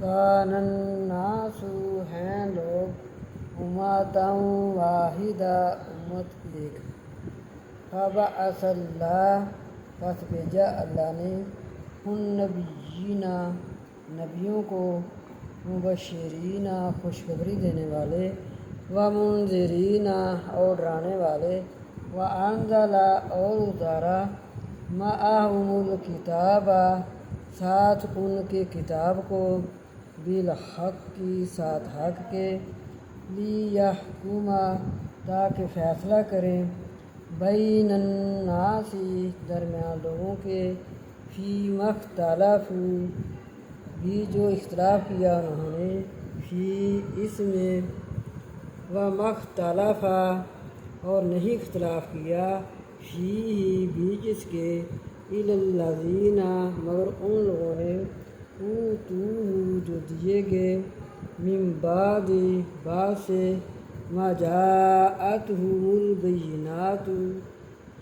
کان الناس ہیں لوگ امتاً واحدہ امت ایک، فبعث اللہ پس بھیجا اللہ نے النبیین نبیوں کو مبشرین خوشخبری دینے والے ومنذرین اور ڈرانے والے وانزل اور اتارا معہم الکتاب ساتھ ان کے کتاب کو بالحق کی ساتھ حق کے لیحکم تاکہ فیصلہ کریں بین الناس درمیان لوگوں کے فیما اختلفوا بھی جو اختلاف کیا انہوں نے فی اس میں وما اختلف اور نہیں اختلاف کیا فیہ بھی جس کے الا الذین مگر ان لوگوں نے اوتوہ جو دیے گئے من بعد سے ما جاءتہم البینات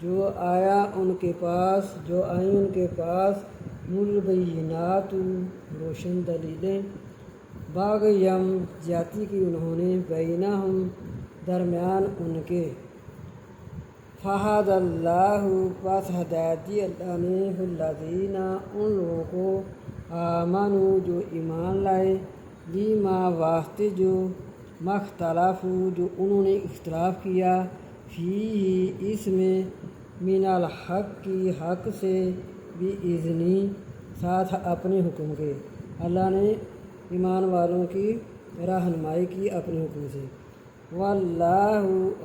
جو آئیں ان کے پاس البینات روشن دلیلیں باغیم زیادتی کی انہوں نے بینہم درمیان ان کے فہد اللہ پس ہدایت دی اللہ نے الذین ان لوگوں کو آمنوا جو ایمان لائے لما واسطے جو مختلفوا جو انہوں نے اختلاف کیا فیہ اس میں من الحق کی حق سے بِإِذْنِ ساتھ اپنے حکم کے، اللہ نے ایمان والوں کی رہنمائی کی اپنے حکم سے واللہ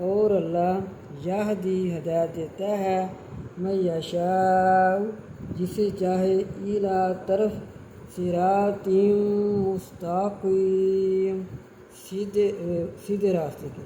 اور اللہ یہدی ہدایت دیتا ہے من یشاء جسے چاہے الی طرف صراط مستقیم سیدھے راستے کے۔